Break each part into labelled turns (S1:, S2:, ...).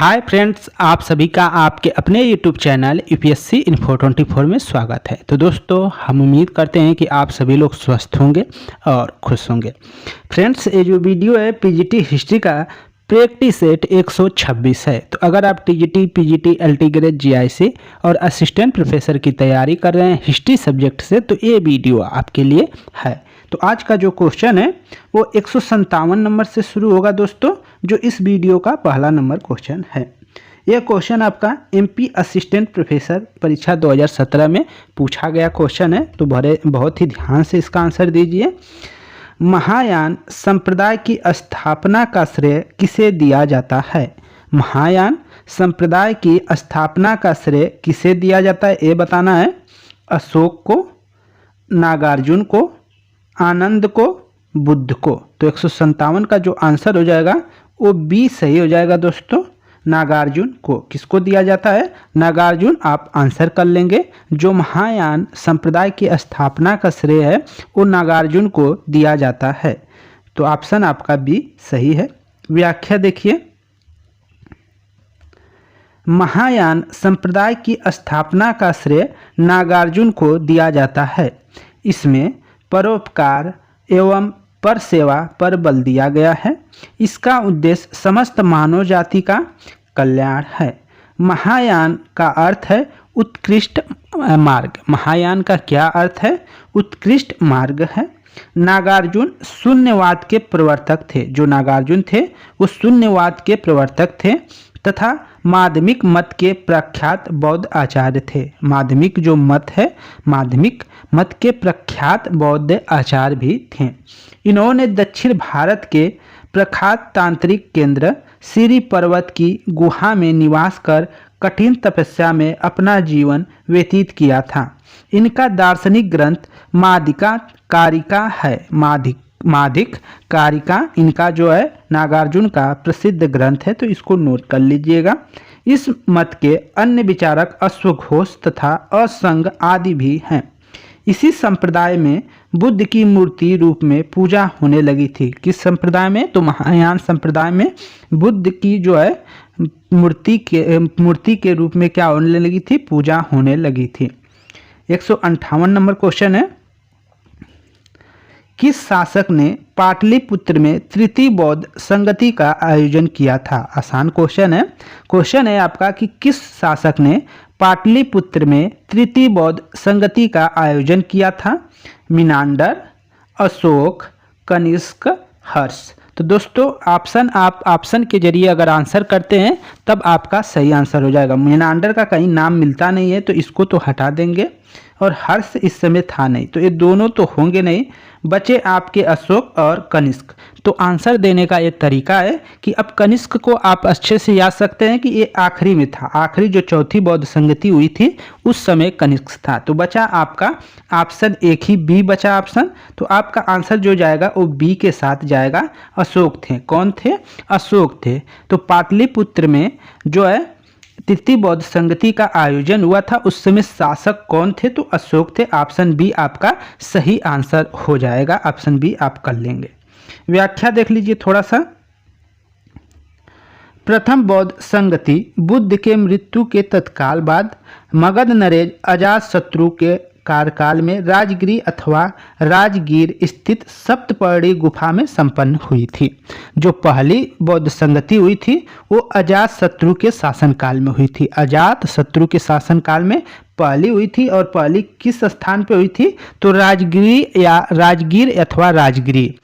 S1: Hi friends, आप सभी का आपके अपने यूट्यूब चैनल यूपीएससी इन्फो 24 में स्वागत है। तो दोस्तों, हम उम्मीद करते हैं कि आप सभी लोग स्वस्थ होंगे और खुश होंगे। फ्रेंड्स, ये जो वीडियो है पीजीटी हिस्ट्री का प्रैक्टिस सेट 126 है। तो अगर आप TGT, PGT, LT grade, GIC और असिस्टेंट प्रोफेसर की तैयारी कर रहे हैं हिस्ट्री सब्जेक्ट से, तो ये वीडियो आपके लिए है। तो आज का जो क्वेश्चन है वो 157 नंबर से शुरू होगा दोस्तों, जो इस वीडियो का पहला नंबर क्वेश्चन है। यह क्वेश्चन आपका एमपी असिस्टेंट प्रोफेसर परीक्षा 2017 में पूछा गया क्वेश्चन है। तो बहुत ही ध्यान से इसका आंसर दीजिए। महायान संप्रदाय की स्थापना का श्रेय किसे दिया जाता है? महायान संप्रदाय की स्थापना का श्रेय किसे दिया जाता है, ये बताना है। अशोक को, नागार्जुन को, आनंद को, बुद्ध को। तो 157 का जो आंसर हो जाएगा वो बी सही हो जाएगा दोस्तों। नागार्जुन को किसको दिया जाता है? नागार्जुन आप आंसर कर लेंगे। जो महायान संप्रदाय की स्थापना का श्रेय है वो नागार्जुन को दिया जाता है। तो ऑप्शन आपका बी सही है। व्याख्या देखिए। महायान संप्रदाय की स्थापना का श्रेय नागार्जुन को दिया जाता है। इसमें परोपकार एवं पर सेवा पर बल दिया गया है। इसका उद्देश्य समस्त मानव जाति का कल्याण है। महायान का अर्थ है उत्कृष्ट मार्ग। महायान का क्या अर्थ है? उत्कृष्ट मार्ग है। नागार्जुन शून्यवाद के प्रवर्तक थे। जो नागार्जुन थे वो शून्यवाद के प्रवर्तक थे तथा माध्यमिक मत के प्रख्यात बौद्ध आचार्य थे। माध्यमिक जो मत है, माध्यमिक मत के प्रख्यात बौद्ध आचार्य भी थे। इन्होंने दक्षिण भारत के प्रख्यात तांत्रिक केंद्र सिरी पर्वत की गुहा में निवास कर कठिन तपस्या में अपना जीवन व्यतीत किया था। इनका दार्शनिक ग्रंथ मादिका कारिका है। मादिक कारिका इनका जो है नागार्जुन का प्रसिद्ध ग्रंथ है। तो इसको नोट कर लीजिएगा। इस मत के अन्य विचारक अश्वघोष तथा असंग आदि भी हैं। इसी संप्रदाय में बुद्ध की मूर्ति रूप में पूजा होने लगी थी। किस संप्रदाय में? तो महायान संप्रदाय में बुद्ध की जो है मूर्ति के रूप में क्या होने लगी थी? पूजा होने लगी थी। 158 नंबर क्वेश्चन है। किस शासक ने पाटलिपुत्र में तृतीय बौद्ध संगति का आयोजन किया था? आसान क्वेश्चन है। क्वेश्चन है आपका कि किस शासक ने पाटलिपुत्र में तृतीय बौद्ध संगति का आयोजन किया था? मिनांडर, अशोक, कनिष्क, हर्ष। तो दोस्तों आप ऑप्शन के जरिए अगर आंसर करते हैं तब आपका सही आंसर हो जाएगा। मिनांडर का कहीं नाम मिलता नहीं है तो इसको तो हटा देंगे, और हर्ष इस समय था नहीं, तो ये दोनों तो होंगे नहीं। बचे आपके अशोक और कनिष्क। तो आंसर देने का ये तरीका है कि अब कनिष्क को आप अच्छे से याद सकते हैं कि ये आखिरी में था। आखिरी जो चौथी बौद्ध संगति हुई थी उस समय कनिष्क था। तो बचा आपका ऑप्शन एक ही, बी बचा ऑप्शन। तो आपका आंसर जो जाएगा वो बी के साथ जाएगा। अशोक थे। कौन थे? अशोक थे। तो पाटलिपुत्र में जो है तृतीय बौद्ध संगति का आयोजन हुआ था, उस समय शासक कौन थे? तो अशोक थे। ऑप्शन बी आपका सही आंसर हो जाएगा। ऑप्शन बी आप कर लेंगे। व्याख्या देख लीजिए थोड़ा सा। प्रथम बौद्ध संगति बुद्ध के मृत्यु के तत्काल बाद मगध नरेश अजातशत्रु के कार्यकाल में राजगिरी अथवा राजगीर स्थित सप्तपर्णी गुफा में संपन्न हुई थी। जो पहली बौद्ध संगति हुई थी वो अजातशत्रु के शासनकाल में हुई थी। अजातशत्रु के शासनकाल में पहली हुई थी। और पहली किस स्थान पे हुई थी? तो राजगिरी या राजगीर अथवा राजगिरी,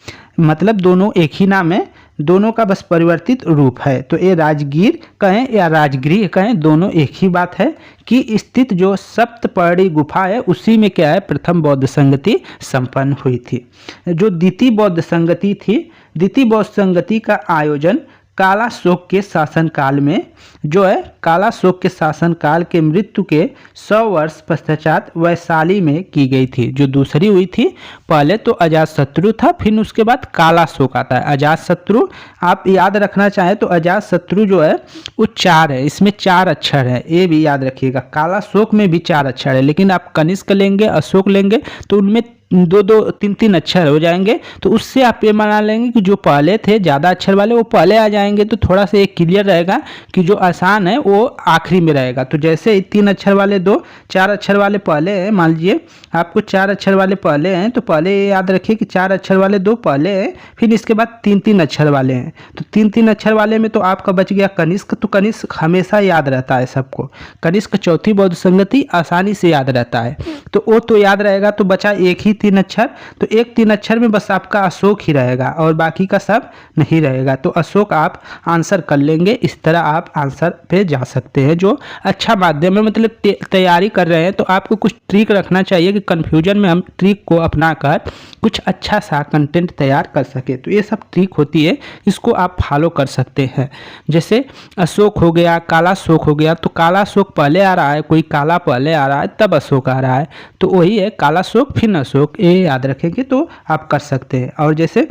S1: मतलब दोनों एक ही नाम है, दोनों का बस परिवर्तित रूप है। तो ये राजगीर कहें या राजगृह कहें, दोनों एक ही बात है कि स्थित जो सप्तपर्णी गुफा है उसी में क्या है प्रथम बौद्ध संगति संपन्न हुई थी। जो द्वितीय बौद्ध संगति थी, द्वितीय बौद्ध संगति का आयोजन कालाशोक के शासनकाल में जो है कालाशोक के शासनकाल के मृत्यु के 100 वर्ष पश्चात वैशाली में की गई थी। जो दूसरी हुई थी, पहले तो अजातशत्रु था, फिर उसके बाद कालाशोक आता है। अजातशत्रु आप याद रखना चाहें तो अजातशत्रु जो है वो 4 है, इसमें 4 अक्षर है, ये भी याद रखिएगा। कालाशोक में भी 4 अक्षर है, लेकिन आप कनिष्क लेंगे, अशोक लेंगे तो उनमें दो दो तीन तीन अक्षर हो जाएंगे, तो उससे आप ये बना लेंगे कि जो पहले थे ज़्यादा अक्षर वाले वो पहले आ जाएंगे, तो थोड़ा सा एक क्लियर रहेगा कि जो आसान है वो आखिरी में रहेगा। तो जैसे 3 अक्षर वाले 2 4 अक्षर वाले पहले हैं, मान लीजिए आपको 4 अक्षर वाले पहले हैं, तो पहले ये याद रखिए कि 4 अक्षर वाले 2 पहले हैं, फिर इसके बाद 3-3 अक्षर वाले हैं। तो 3-3 अक्षर वाले में तो आपका बच गया कनिष्क। तो कनिष्क हमेशा याद रहता है सबको, कनिष्क चौथी बौद्ध संगति आसानी से याद रहता है, तो वो तो याद रहेगा। तो बचा एक ही 3 अक्षर, तो एक 3 अक्षर में बस आपका अशोक ही रहेगा और बाकी का सब नहीं रहेगा। तो अशोक आप आंसर कर लेंगे। इस तरह आप आंसर पे जा सकते हैं। जो अच्छा माध्यम है, मतलब तैयारी कर रहे हैं, तो आपको कुछ ट्रिक रखना चाहिए कि कन्फ्यूजन में हम ट्रिक को अपनाकर कुछ अच्छा सा कंटेंट तैयार कर सके। तो ये सब ट्रिक होती है, इसको आप फॉलो कर सकते हैं। जैसे अशोक हो गया, काला शोक हो गया, तो काला शोक पहले आ रहा है, कोई काला पहले आ रहा है तब अशोक आ रहा है, तो वही है काला शोक फिर अशोक, ये याद रखेंगे तो आप कर सकते हैं। और जैसे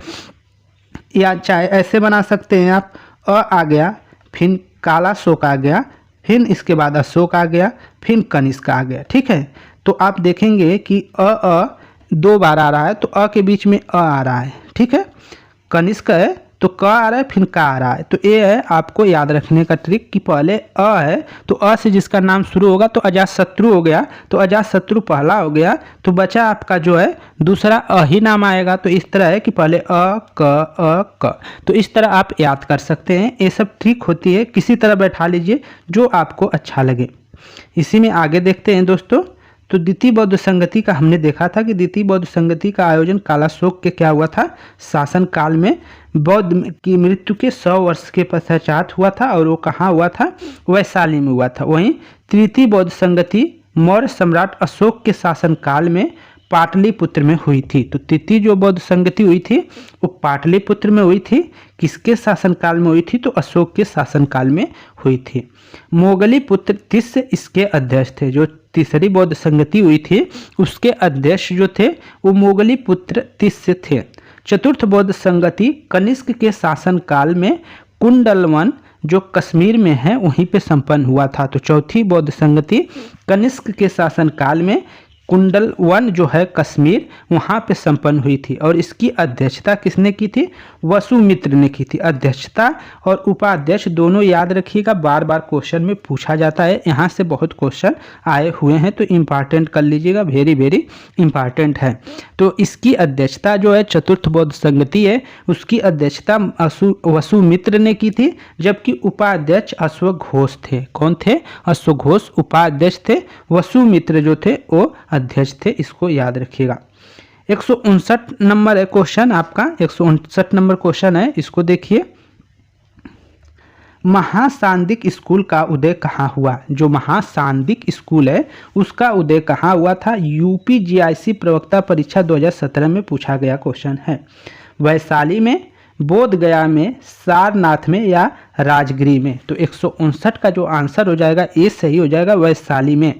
S1: या चाहे ऐसे बना सकते हैं आप, आ गया फिर काला शोक आ गया, फिर इसके बाद अशोक आ गया, फिर कनिष्क आ गया। ठीक है, तो आप देखेंगे कि अ 2 बार आ रहा है, तो अ के बीच में आ रहा है। ठीक है, कनिष्क है तो क आ रहा है फिर का आ रहा है, तो ये है आपको याद रखने का ट्रिक कि पहले है, तो से जिसका नाम शुरू होगा तो अजातशत्रु हो गया, तो अजातशत्रु पहला हो गया, तो बचा आपका जो है दूसरा ही नाम आएगा। तो इस तरह है कि पहले क, तो इस तरह आप याद कर सकते हैं। ये सब ट्रिक होती है, किसी तरह बैठा लीजिए जो आपको अच्छा लगे। इसी में आगे देखते हैं दोस्तों। तो द्वितीय बौद्ध संगति का हमने देखा था कि द्वितीय बौद्ध संगति का आयोजन काला शोक के क्या हुआ था, शासन काल में बौद्ध की मृत्यु के 100 वर्ष के पश्चात हुआ था, और वो कहाँ हुआ था, वैशाली में हुआ था। वहीं तृतीय बौद्ध संगति मौर्य सम्राट अशोक के शासन काल में पाटलिपुत्र में हुई थी। तो तृतीय जो बौद्ध संगति हुई थी वो पाटलिपुत्र में हुई थी। किसके शासनकाल में हुई थी, तो अशोक के शासनकाल में हुई थी। मोगली पुत्र तिस्य इसके अध्यक्ष थे। जो तीसरी बौद्ध संगति हुई थी उसके अध्यक्ष जो थे वो मोगली पुत्र तिस्य थे। चतुर्थ बौद्ध संगति कनिष्क के शासनकाल में कुंडलवन जो कश्मीर में है वहीं पे संपन्न हुआ था। तो चौथी बौद्ध संगति कनिष्क के शासनकाल में कुंडलवन जो है कश्मीर वहाँ पे संपन्न हुई थी, और इसकी अध्यक्षता किसने की थी, वसुमित्र ने की थी। अध्यक्षता और उपाध्यक्ष दोनों याद रखिएगा, बार बार क्वेश्चन में पूछा जाता है, यहाँ से बहुत क्वेश्चन आए हुए हैं, तो इम्पॉर्टेंट कर लीजिएगा, वेरी वेरी इम्पॉर्टेंट है। तो इसकी अध्यक्षता जो है चतुर्थ बौद्ध संगति है उसकी अध्यक्षता वसुमित्र ने की थी, जबकि उपाध्यक्ष अश्वघोष थे। कौन थे, अश्वघोष उपाध्यक्ष थे, वसुमित्र जो थे वो अध्यक्ष थे। इसको याद रखिएगा। 159 नंबर है क्वेश्चन आपका, 159 नंबर क्वेश्चन है, इसको देखिए। महासांदिक स्कूल का उदय कहाँ हुआ। जो महासांदिक स्कूल है उसका उदय कहाँ हुआ था, यूपी जीआईसी प्रवक्ता परीक्षा 2017 में पूछा गया क्वेश्चन है। वैशाली में, बोध गया में, सारनाथ में या राजगिरी में। तो 159 का जो आंसर हो जाएगा ये सही हो जाएगा, वैशाली में।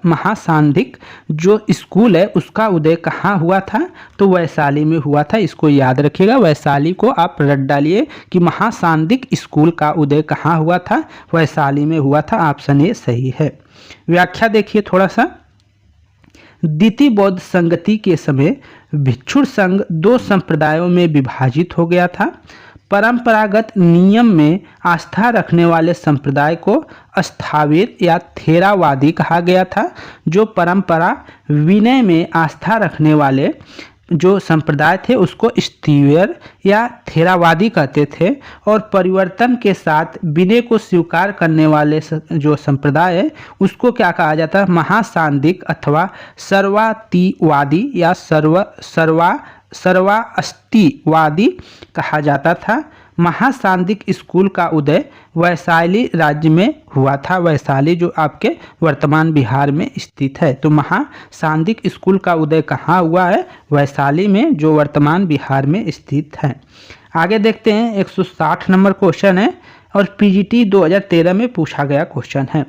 S1: महासांधिक जो स्कूल है उसका उदय कहाँ हुआ था, तो वैशाली में हुआ था। इसको याद रखिएगा, वैशाली को आप रट डालिए कि महासांधिक स्कूल का उदय कहाँ हुआ था, वैशाली में हुआ था। ऑप्शन ए सही है। व्याख्या देखिए थोड़ा सा। द्वितीय बौद्ध संगति के समय भिक्षु संघ 2 संप्रदायों में विभाजित हो गया था। परंपरागत नियम में आस्था रखने वाले संप्रदाय को स्थाविर या थेरावादी कहा गया था। जो परंपरा विनय में आस्था रखने वाले जो संप्रदाय थे उसको स्थिर या थेरावादी कहते थे, और परिवर्तन के साथ विनय को स्वीकार करने वाले जो संप्रदाय है उसको क्या कहा जाता है, महासांदिक अथवा सर्वातिवादी या सर्वास्तिवादी कहा जाता था। महासांदिक स्कूल का उदय वैशाली राज्य में हुआ था। वैशाली जो आपके वर्तमान बिहार में स्थित है। तो महासांदिक स्कूल का उदय कहाँ हुआ है, वैशाली में जो वर्तमान बिहार में स्थित है। आगे देखते हैं 160 नंबर क्वेश्चन है और पीजीटी 2013 में पूछा गया क्वेश्चन है।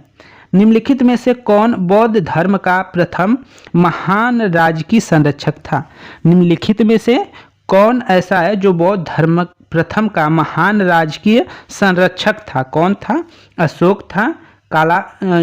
S1: निम्नलिखित में से कौन बौद्ध धर्म का प्रथम महान राजकीय संरक्षक था। निम्नलिखित में से कौन ऐसा है जो बौद्ध धर्म प्रथम का महान राजकीय संरक्षक था। कौन था, अशोक था, काला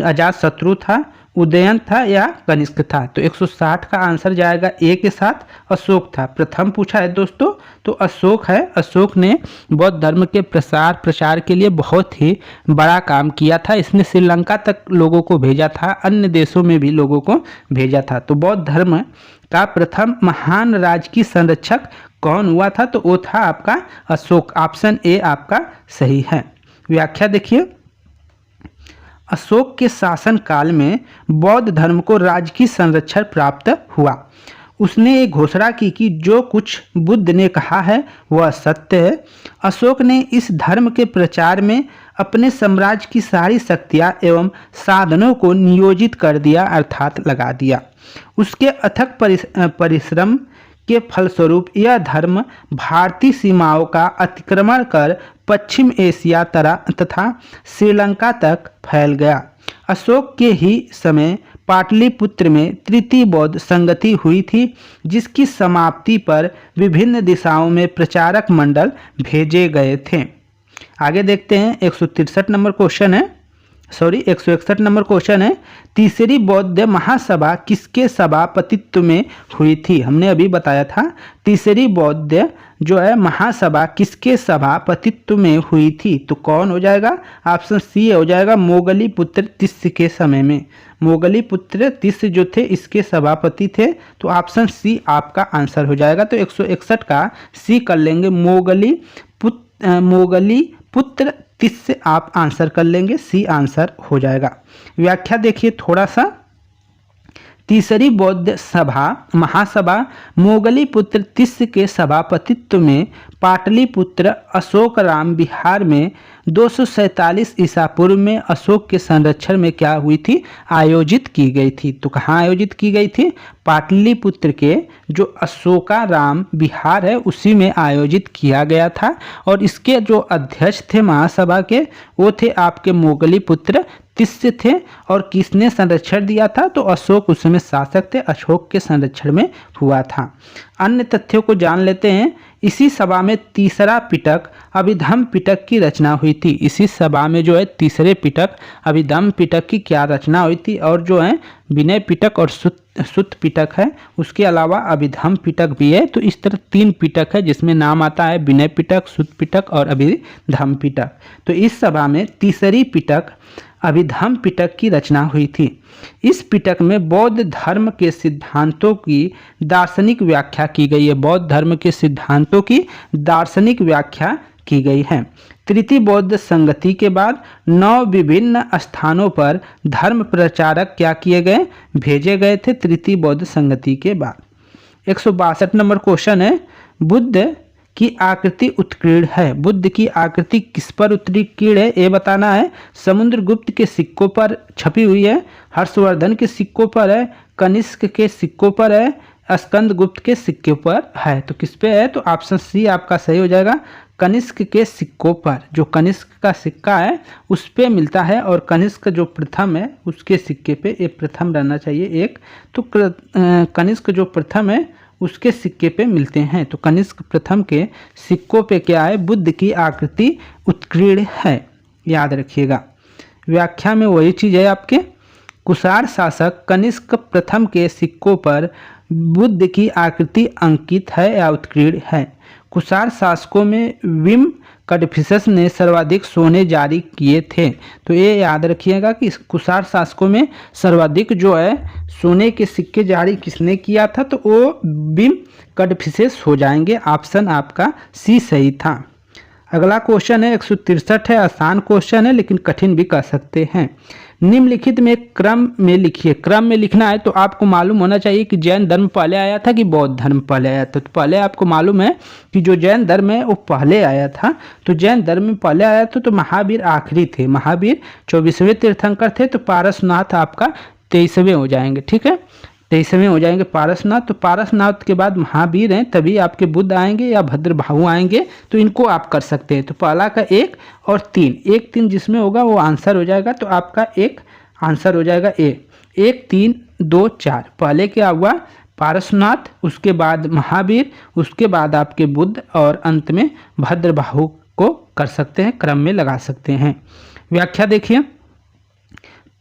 S1: अजातशत्रु था, उदयन था या कनिष्क था। तो 160 का आंसर जाएगा ए के साथ, अशोक था। प्रथम पूछा है दोस्तों तो अशोक है। अशोक ने बौद्ध धर्म के प्रसार के लिए बहुत ही बड़ा काम किया था। इसने श्रीलंका तक लोगों को भेजा था, अन्य देशों में भी लोगों को भेजा था। तो बौद्ध धर्म का प्रथम महान राजकीय संरक्षक कौन हुआ था? तो वो था आपका अशोक। ऑप्शन ए आपका सही है। व्याख्या देखिए, अशोक के शासन काल में बौद्ध धर्म को राजकीय संरक्षण प्राप्त हुआ। उसने एक घोषणा की कि जो कुछ बुद्ध ने कहा है वह सत्य है। अशोक ने इस धर्म के प्रचार में अपने साम्राज्य की सारी शक्तियाँ एवं साधनों को नियोजित कर दिया, अर्थात लगा दिया। उसके अथक परिश्रम के फलस्वरूप यह धर्म भारतीय सीमाओं का अतिक्रमण कर पश्चिम एशिया तथा श्रीलंका तक फैल गया। अशोक के ही समय पाटलिपुत्र में तृतीय बौद्ध संगति हुई थी, जिसकी समाप्ति पर विभिन्न दिशाओं में प्रचारक मंडल भेजे गए थे। आगे देखते हैं, 161 नंबर क्वेश्चन है, 161 नंबर क्वेश्चन है, तीसरी बौद्ध महासभा किसके सभापतित्व में हुई थी? हमने अभी बताया था तीसरी बौद्ध जो है महासभा किसके सभापतित्व में हुई थी? तो कौन हो जाएगा? ऑप्शन सी हो जाएगा, मोगली पुत्र तिस्य के समय में। मोगली पुत्र तिस्य जो थे इसके सभापति थे। तो ऑप्शन सी आपका आंसर हो जाएगा। तो 161 का सी कर लेंगे, मोगली पुत्र तिस्य आप आंसर कर लेंगे, सी आंसर हो जाएगा। व्याख्या देखिए थोड़ा सा, तीसरी बौद्ध महासभा मोगली पुत्र तिस्य के सभापतित्व में पाटलिपुत्र अशोकराम बिहार में 247 ईसा पूर्व में अशोक के संरक्षण में क्या हुई थी? आयोजित की गई थी। तो कहाँ आयोजित की गई थी? पाटलिपुत्र के जो अशोकाराम बिहार है उसी में आयोजित किया गया था। और इसके जो अध्यक्ष थे महासभा के वो थे आपके मोगली पुत्र तिस्य थे। और किसने संरक्षण दिया था? तो अशोक उस समय शासक थे, अशोक के संरक्षण में हुआ था। अन्य तथ्यों को जान लेते हैं। इसी सभा में तीसरा पिटक अभिधम्म पिटक की रचना हुई थी। इसी सभा में जो है तीसरे पिटक अभिधम्म पिटक की क्या रचना हुई थी? और जो है विनय पिटक और सुत्त पिटक है, उसके अलावा अभिधम्म पिटक भी है। तो इस तरह 3 पिटक है जिसमें नाम आता है विनय पिटक, सुत्त पिटक और अभिधम्म पिटक। तो इस सभा में तीसरी पिटक अभिधम्म पिटक की रचना हुई थी। इस पिटक में बौद्ध धर्म के सिद्धांतों की दार्शनिक व्याख्या की गई है। बौद्ध धर्म के सिद्धांतों की दार्शनिक व्याख्या की गई है। तृतीय बौद्ध संगति के बाद 9 विभिन्न स्थानों पर धर्म प्रचारक क्या किए गए? भेजे गए थे तृतीय बौद्ध संगति के बाद। 162 नंबर क्वेश्चन है, बुद्ध की आकृति उत्कीर्ण है। बुद्ध की आकृति किस पर उत्कीर्ण है ये बताना है। समुद्रगुप्त के सिक्कों पर छपी हुई है, हर्षवर्धन के सिक्कों पर है, कनिष्क के सिक्कों पर है, स्कंदगुप्त के सिक्के पर है। तो किस पे है? तो ऑप्शन सी आपका सही हो जाएगा, कनिष्क के सिक्कों पर। जो कनिष्क का सिक्का है उस पे मिलता है, और कनिष्क जो प्रथम है उसके सिक्के पे ये प्रथम रहना चाहिए एक। तो कनिष्क जो प्रथम है उसके सिक्के पे मिलते हैं। तो कनिष्क प्रथम के सिक्कों पे क्या है? बुद्ध की आकृति उत्कीर्ण है, याद रखिएगा। व्याख्या में वही चीज़ है आपके, कुषाण शासक कनिष्क प्रथम के सिक्कों पर बुद्ध की आकृति अंकित है या उत्कीर्ण है। कुषाण शासकों में विम कड़फिसस ने सर्वाधिक सोने जारी किए थे। तो ये याद रखिएगा कि कुषाण शासकों में सर्वाधिक जो है सोने के सिक्के जारी किसने किया था? तो वो विम कड़फिसस हो जाएंगे। ऑप्शन आपका सी सही था। अगला क्वेश्चन है 163 है, आसान क्वेश्चन है लेकिन कठिन भी कह सकते हैं। निम्नलिखित में क्रम में लिखिए। क्रम में लिखना है तो आपको मालूम होना चाहिए कि जैन धर्म पहले आया था कि बौद्ध धर्म पहले आया था। तो पहले आपको मालूम है कि जो जैन धर्म है वो पहले आया था। तो जैन धर्म में पहले आया था तो महावीर आखिरी थे। महावीर 24वें तीर्थंकर थे। तो पारसनाथ आपका 23वें हो जाएंगे, ठीक है, 23वें हो जाएंगे पारसनाथ। तो पारसनाथ के बाद महावीर हैं, तभी आपके बुद्ध आएंगे या भद्रबाहु आएंगे। तो इनको आप कर सकते हैं। तो पहला का 1 और 3, 1 3 जिसमें होगा वो आंसर हो जाएगा। तो आपका एक आंसर हो जाएगा ए, 1 3 2 4। पहले क्या हुआ? पारसनाथ, उसके बाद महावीर, उसके बाद आपके बुद्ध और अंत में भद्रबाहु को कर सकते हैं, क्रम में लगा सकते हैं। व्याख्या देखिए,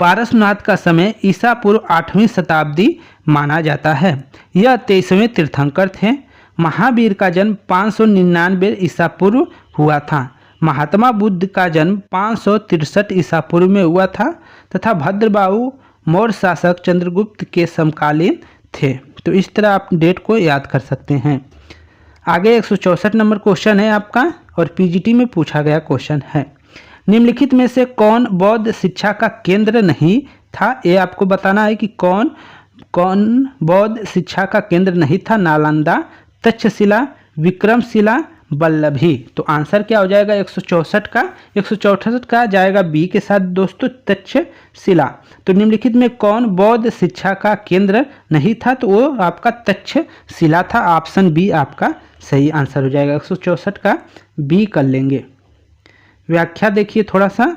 S1: पारसनाथ का समय ईसा पूर्व 8वीं शताब्दी माना जाता है। यह 23वें तीर्थंकर थे। महावीर का जन्म 599 ईसा पूर्व हुआ था। महात्मा बुद्ध का जन्म 563 ईसा पूर्व में हुआ था तथा भद्रबाहु मौर्य शासक चंद्रगुप्त के समकालीन थे। तो इस तरह आप डेट को याद कर सकते हैं। आगे 164 नंबर क्वेश्चन है आपका और पीजीटी में पूछा गया क्वेश्चन है। निम्नलिखित में से कौन बौद्ध शिक्षा का केंद्र नहीं था? ये आपको बताना है कि कौन बौद्ध शिक्षा का केंद्र नहीं था। नालंदा, तक्षशिला, विक्रमशिला, वल्लभी। तो आंसर क्या हो जाएगा 164 का? 164 का जाएगा बी के साथ दोस्तों, तक्षशिला। तो निम्नलिखित में कौन बौद्ध शिक्षा का केंद्र नहीं था? तो वो आपका तक्षशिला था। ऑप्शन बी आपका सही आंसर हो जाएगा। 164 का बी कर लेंगे। व्याख्या देखिए थोड़ा सा।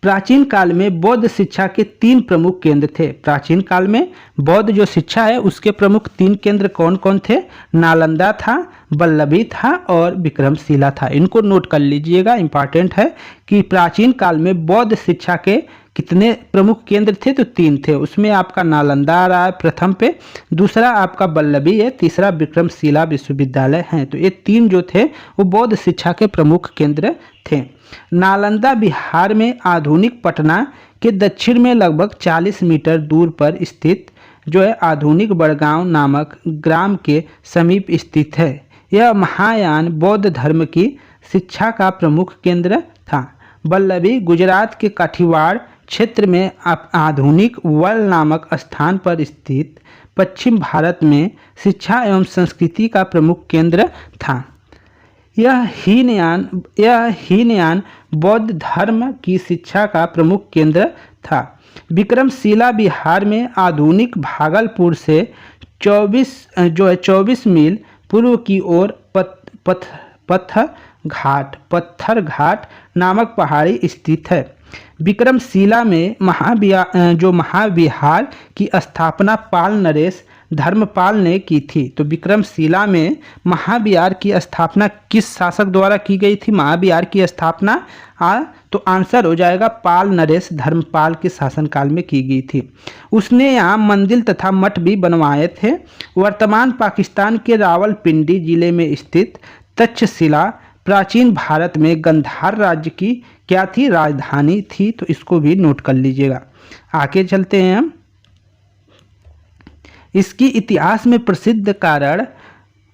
S1: प्राचीन काल में बौद्ध शिक्षा के 3 प्रमुख केंद्र थे। प्राचीन काल में बौद्ध जो शिक्षा है उसके प्रमुख 3 केंद्र कौन कौन थे? नालंदा था, वल्लभी था और विक्रमशिला था। इनको नोट कर लीजिएगा, इंपॉर्टेंट है कि प्राचीन काल में बौद्ध शिक्षा के कितने प्रमुख केंद्र थे? तो 3 थे। उसमें आपका नालंदा आ रहा है प्रथम पे, दूसरा आपका वल्लभी है, तीसरा विक्रमशिला विश्वविद्यालय है। तो ये 3 जो थे वो बौद्ध शिक्षा के प्रमुख केंद्र थे। नालंदा बिहार में आधुनिक पटना के दक्षिण में लगभग 40 मीटर दूर पर स्थित जो है आधुनिक बड़गांव नामक ग्राम के समीप स्थित है। यह महायान बौद्ध धर्म की शिक्षा का प्रमुख केंद्र था। वल्लभी गुजरात के काठियावाड़ क्षेत्र में आधुनिक वल नामक स्थान पर स्थित पश्चिम भारत में शिक्षा एवं संस्कृति का प्रमुख केंद्र था। यह हीनयान बौद्ध धर्म की शिक्षा का प्रमुख केंद्र था। विक्रमशिला बिहार में आधुनिक भागलपुर से 24 मील पूर्व की ओर पत्थर घाट नामक पहाड़ी स्थित है। विक्रमशिला में महाविहार की स्थापना पाल नरेश धर्मपाल ने की थी। तो विक्रमशिला में महाविहार की स्थापना किस शासक द्वारा की गई थी? महाविहार की स्थापना तो आंसर हो जाएगा पाल नरेश धर्मपाल के शासनकाल में की गई थी। उसने यहाँ मंदिर तथा मठ भी बनवाए थे। वर्तमान पाकिस्तान के रावलपिंडी जिले में स्थित तक्षशिला प्राचीन भारत में गंधार राज्य की क्या थी? राजधानी थी। तो इसको भी नोट कर लीजिएगा। आगे चलते हैं हम। इसकी इतिहास में प्रसिद्ध कारण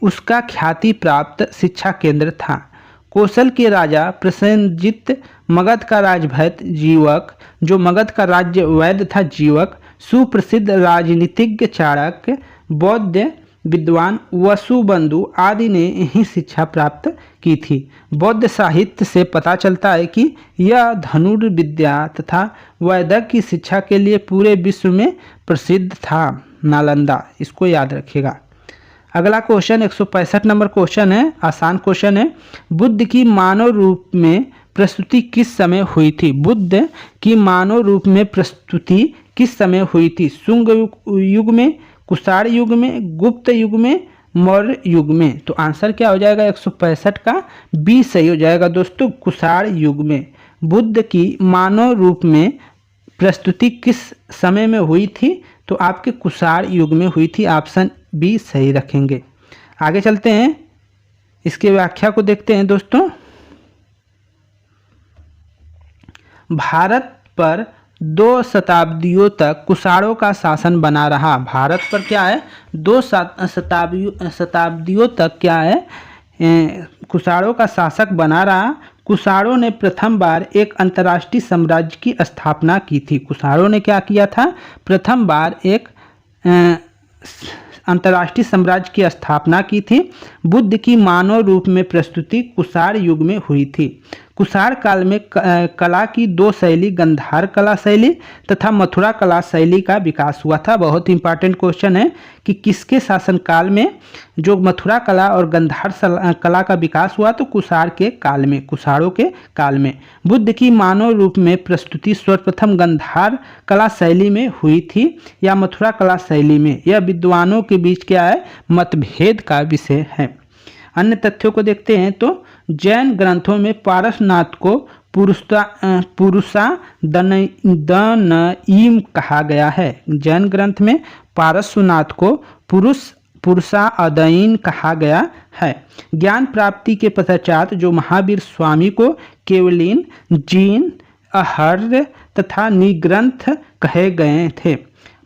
S1: उसका ख्याति प्राप्त शिक्षा केंद्र था। कौशल के राजा प्रसेनजित, मगध का राजभैत जीवक, जो मगध का राज्य वैद्य था जीवक, सुप्रसिद्ध राजनीतिज्ञ चाणक्य, बौद्ध विद्वान वसुबंधु आदि ने यही शिक्षा प्राप्त की थी। बौद्ध साहित्य से पता चलता है कि यह धनुर्विद्या तथा वैदिक की शिक्षा के लिए पूरे विश्व में प्रसिद्ध था। नालंदा, इसको याद रखिएगा। अगला क्वेश्चन 165 नंबर क्वेश्चन है, आसान क्वेश्चन है। बुद्ध की मानव रूप में प्रस्तुति किस समय हुई थी? बुद्ध की मानव रूप में प्रस्तुति किस समय हुई थी? शुंग युग में, कुषाण युग में, गुप्त युग में, मौर्य युग में? तो आंसर क्या हो जाएगा 165 का बी सही हो जाएगा दोस्तों, कुषाण युग में। बुद्ध की मानव रूप में प्रस्तुति किस समय में हुई थी? तो आपके कुषाण युग में हुई थी। ऑप्शन बी सही रखेंगे। आगे चलते हैं, इसके व्याख्या को देखते हैं दोस्तों। भारत पर 2 शताब्दियों तक कुषाणों का शासन बना रहा। भारत पर क्या है? 2 शताब्दियों तक क्या है? कुषाणों का शासक बना रहा। कुषाणों ने प्रथम बार एक अंतर्राष्ट्रीय साम्राज्य की स्थापना की थी। कुषाणों ने क्या किया था? प्रथम बार एक अंतर्राष्ट्रीय साम्राज्य की स्थापना की थी। बुद्ध की मानव रूप में प्रस्तुति कुषाण युग में हुई थी। कुषाण काल में कला की 2 शैली, गंधार कला शैली तथा मथुरा कला शैली का विकास हुआ था। बहुत इंपॉर्टेंट क्वेश्चन है कि किसके शासनकाल में जो मथुरा कला और गंधार कला का विकास हुआ? तो कुषाण के काल में, कुषाणों के काल में। बुद्ध की मानव रूप में प्रस्तुति सर्वप्रथम गंधार कला शैली में हुई थी या मथुरा कला शैली में? यह विद्वानों के बीच क्या है? मतभेद का विषय है। अन्य तथ्यों को देखते हैं तो जैन ग्रंथों में पारसनाथ को पुरुषादनईम कहा गया है। जैन ग्रंथ में पारसुनाथ को पुरुषादयीन कहा गया है। ज्ञान प्राप्ति के पश्चात जो महावीर स्वामी को केवलीन, जीन, अहर्य तथा निग्रंथ कहे गए थे।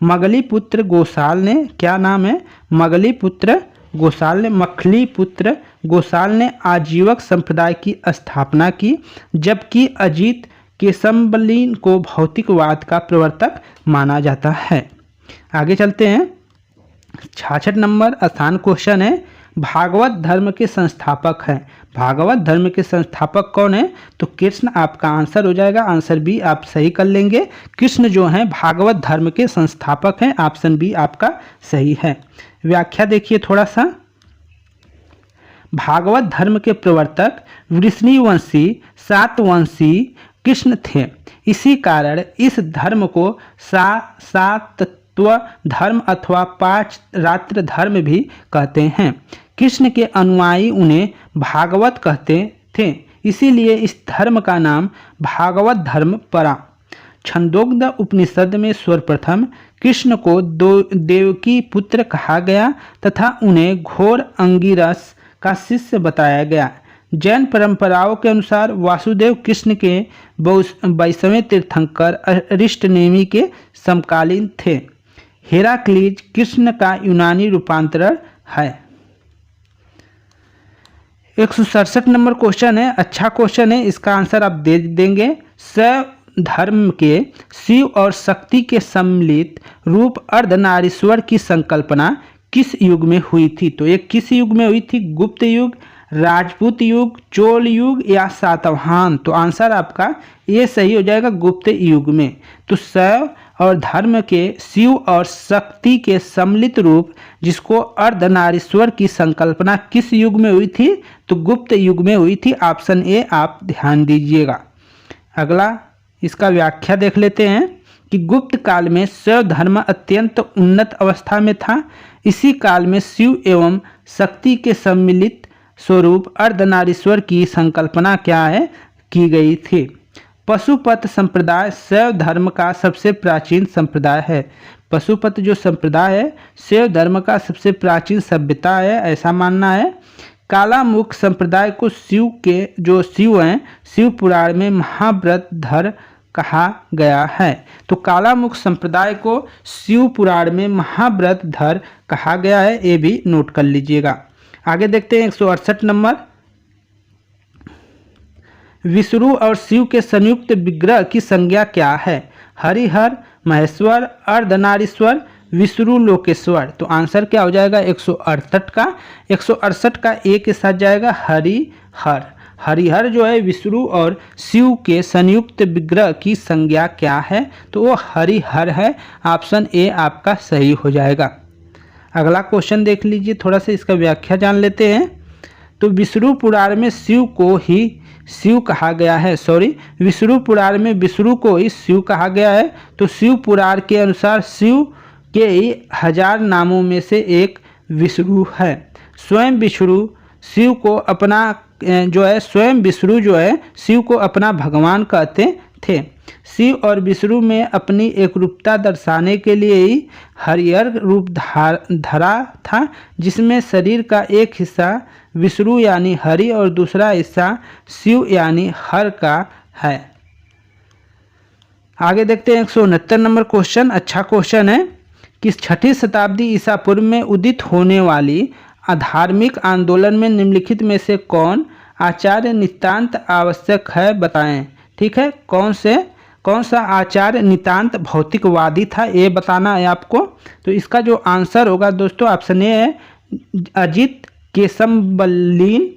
S1: मगलीपुत्र गोसाल ने, क्या नाम है, मगलीपुत्र गोसाल ने, मखलीपुत्र गोसाल ने आजीवक संप्रदाय की स्थापना की, जबकि अजीत केशवलीन को भौतिकवाद का प्रवर्तक माना जाता है। आगे चलते हैं। 66 नंबर आसान क्वेश्चन है, भागवत धर्म के संस्थापक हैं। भागवत धर्म के संस्थापक कौन है? तो कृष्ण आपका आंसर हो जाएगा। आंसर बी आप सही कर लेंगे। कृष्ण जो हैं भागवत धर्म के संस्थापक हैं। ऑप्शन बी आपका सही है। व्याख्या देखिए थोड़ा सा। भागवत धर्म के प्रवर्तक वृष्णिवंशी सातवंशी कृष्ण थे। इसी कारण इस धर्म को सातत्व धर्म अथवा पांच रात्र धर्म भी कहते हैं। कृष्ण के अनुयायी उन्हें भागवत कहते थे, इसीलिए इस धर्म का नाम भागवत धर्म पड़ा। छंदोग्ध उपनिषद में सर्वप्रथम कृष्ण को देवकी पुत्र कहा गया तथा उन्हें घोर अंगिरस का शिष्य बताया गया। जैन परंपराओं के अनुसार वासुदेव कृष्ण के वैष्णव तीर्थंकर अरिष्टनेमी के समकालीन थे। हेराक्लीज कृष्ण का यूनानी रूपांतरण है। 167 नंबर क्वेश्चन है, अच्छा क्वेश्चन है, इसका आंसर आप दे देंगे। शैव धर्म के शिव और शक्ति के सम्मिलित रूप अर्धनारीश्वर की संकल्पना किस युग में हुई थी? तो ये किस युग में हुई थी? गुप्त युग, राजपूत युग, चोल युग या सातवाहन? तो आंसर आपका ये सही हो जाएगा, गुप्त युग में। तो शैव और धर्म के शिव और शक्ति के सम्मिलित रूप जिसको अर्धनारीश्वर की संकल्पना किस युग में हुई थी? तो गुप्त युग में हुई थी। ऑप्शन ए आप ध्यान दीजिएगा। अगला इसका व्याख्या देख लेते हैं कि गुप्त काल में शैव धर्म अत्यंत उन्नत अवस्था में था। इसी काल में शिव एवं शक्ति के सम्मिलित स्वरूप अर्धनारीश्वर की संकल्पना क्या है की गई थी। पशुपत संप्रदाय शैव धर्म का सबसे प्राचीन संप्रदाय है। पशुपत जो संप्रदाय है शैव धर्म का सबसे प्राचीन सभ्यता है, ऐसा मानना है। कालामुख संप्रदाय को शिव के जो शिव हैं शिव पुराण में महाव्रतधर कहा गया है। तो कालामुख संप्रदाय को शिव पुराण में महाव्रतधर कहा गया है, ये भी नोट कर लीजिएगा। आगे देखते हैं 168 नंबर। विष्णु और शिव के संयुक्त विग्रह की संज्ञा क्या है? हरिहर, महेश्वर, अर्धनारीश्वर, विष्णु लोकेश्वर। तो आंसर क्या हो जाएगा 168 का? 168 का ए के साथ जाएगा हरिहर। हरिहर जो है विष्णु और शिव के संयुक्त विग्रह की संज्ञा क्या है? तो वो हरिहर है। ऑप्शन ए आपका सही हो जाएगा। अगला क्वेश्चन देख लीजिए, थोड़ा सा इसका व्याख्या जान लेते हैं। तो विष्णु पुराण में शिव को ही शिव कहा गया है, विष्णु पुराण में विष्णु को ही शिव कहा गया है। तो शिव पुराण के अनुसार शिव के 1000 नामों में से एक विष्णु है। स्वयं विष्णु शिव को अपना स्वयं विष्णु जो है शिव को अपना भगवान कहते थे। शिव और विष्णु में अपनी एकरूपता दर्शाने के लिए ही हरिहर रूप धरा था, जिसमें शरीर का एक हिस्सा विष्णु यानी हरि और दूसरा हिस्सा शिव यानी हर का है। आगे देखते हैं 169 नंबर क्वेश्चन, अच्छा क्वेश्चन है कि 6ठी शताब्दी ईसा पूर्व में उदित होने वाली धार्मिक आंदोलन में निम्नलिखित में से कौन आचार्य नितांत आवश्यक है, बताएं। ठीक है, कौन सा आचार्य नितांत भौतिकवादी था, ये बताना है आपको। तो इसका जो आंसर होगा दोस्तों ऑप्शन ए है अजित केशवलीन,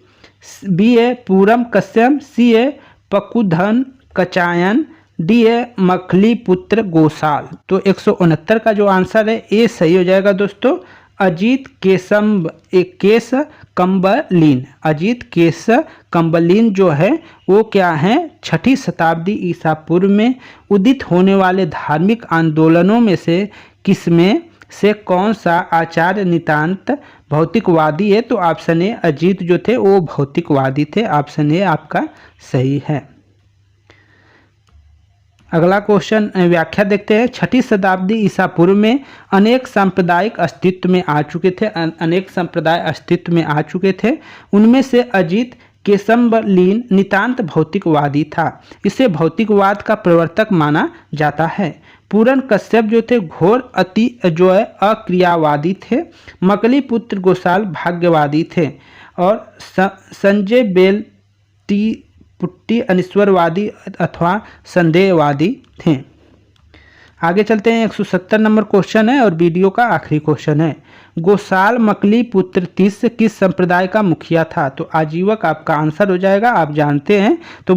S1: बी है पूरम कश्यप, सी है पकुधन कचायन, डी है मखलीपुत्र गोसाल। तो 169 का जो आंसर है ये सही हो जाएगा दोस्तों, अजित केश कम्बलीन। अजित केश कम्बलीन जो है वो क्या है 6ठी शताब्दी ईसा पूर्व में उदित होने वाले धार्मिक आंदोलनों में से किसमें से कौन सा आचार्य नितांत भौतिकवादी है? तो ऑप्शन ए अजित जो थे वो भौतिकवादी थे। ऑप्शन ए आपका सही है। अगला क्वेश्चन व्याख्या देखते हैं। 6ठी शताब्दी ईसा पूर्व में अनेक सांप्रदायिक अस्तित्व में आ चुके थे। अनेक संप्रदाय अस्तित्व में आ चुके थे। उनमें से अजित केशवलीन नितांत भौतिकवादी था। इसे भौतिकवाद का प्रवर्तक माना जाता है। पूरन कश्यप जो थे घोर अति जो है अक्रियावादी थे। मकली पुत्र गोसाल भाग्यवादी थे और संजय बेल पुट्टी अनिश्वरवादी अथवा संदेहवादी थे। आगे चलते हैं। 170 नंबर क्वेश्चन है और वीडियो का आखिरी क्वेश्चन है। गोसाल मकली पुत्र तीस किस संप्रदाय का मुखिया था? तो आजीवक आपका आंसर हो जाएगा, आप जानते हैं। तो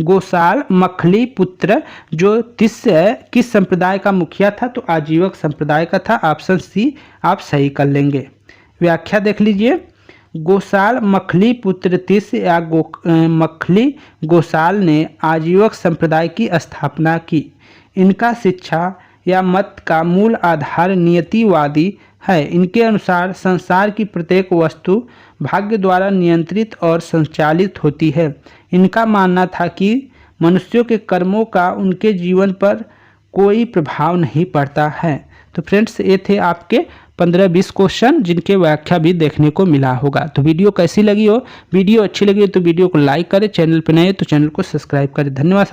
S1: गोसाल मखली पुत्र जो तीस किस संप्रदाय का मुखिया था? तो आजीवक संप्रदाय का था। ऑप्शन सी आप सही कर लेंगे। व्याख्या देख लीजिए। गोसाल मखली पुत्र तीस या मखली गोसाल ने आजीवक संप्रदाय की स्थापना की। इनका शिक्षा या मत का मूल आधार नियतिवादी है। इनके अनुसार संसार की प्रत्येक वस्तु भाग्य द्वारा नियंत्रित और संचालित होती है। इनका मानना था कि मनुष्यों के कर्मों का उनके जीवन पर कोई प्रभाव नहीं पड़ता है। तो फ्रेंड्स, ये थे आपके 15-20 क्वेश्चन जिनके व्याख्या भी देखने को मिला होगा। तो वीडियो कैसी लगी हो? वीडियो अच्छी लगी हो तो वीडियो को लाइक करें, चैनल पर नए तो चैनल को सब्सक्राइब करें। धन्यवाद।